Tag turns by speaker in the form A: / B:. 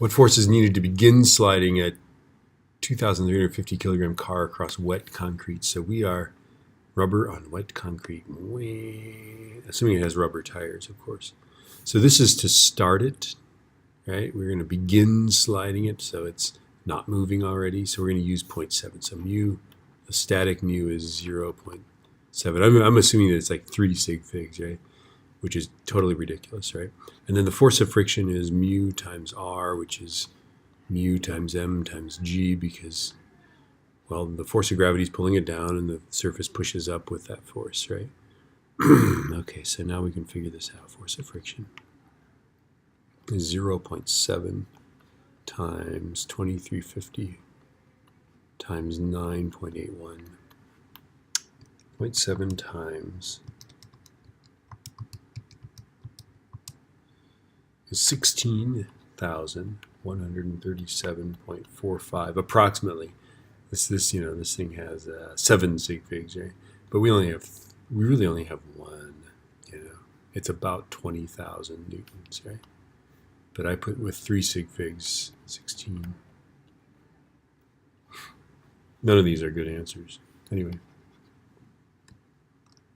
A: What force is needed to begin sliding a 2,350 kilogram car across wet concrete? So we are rubber on wet concrete, assuming it has rubber tires, of course. So this is to start it, right? We're going to begin sliding it, so it's not moving already. So we're going to use 0.7. So mu, the static mu is 0.7. I'm assuming that it's like 3 sig figs, right? Which is totally ridiculous, right? And then the force of friction is mu times r, which is mu times m times g, because, well, the force of gravity is pulling it down and the surface pushes up with that force, right? Okay, so now we can figure this out. Force of friction is 0.7 times 2350 times 9.81. 0.7 times is 16,137.45 approximately. This thing has 7 sig figs, right? But we really only have one. It's about 20,000 newtons, right? But I put with 3 sig figs 16. None of these are good answers. Anyway.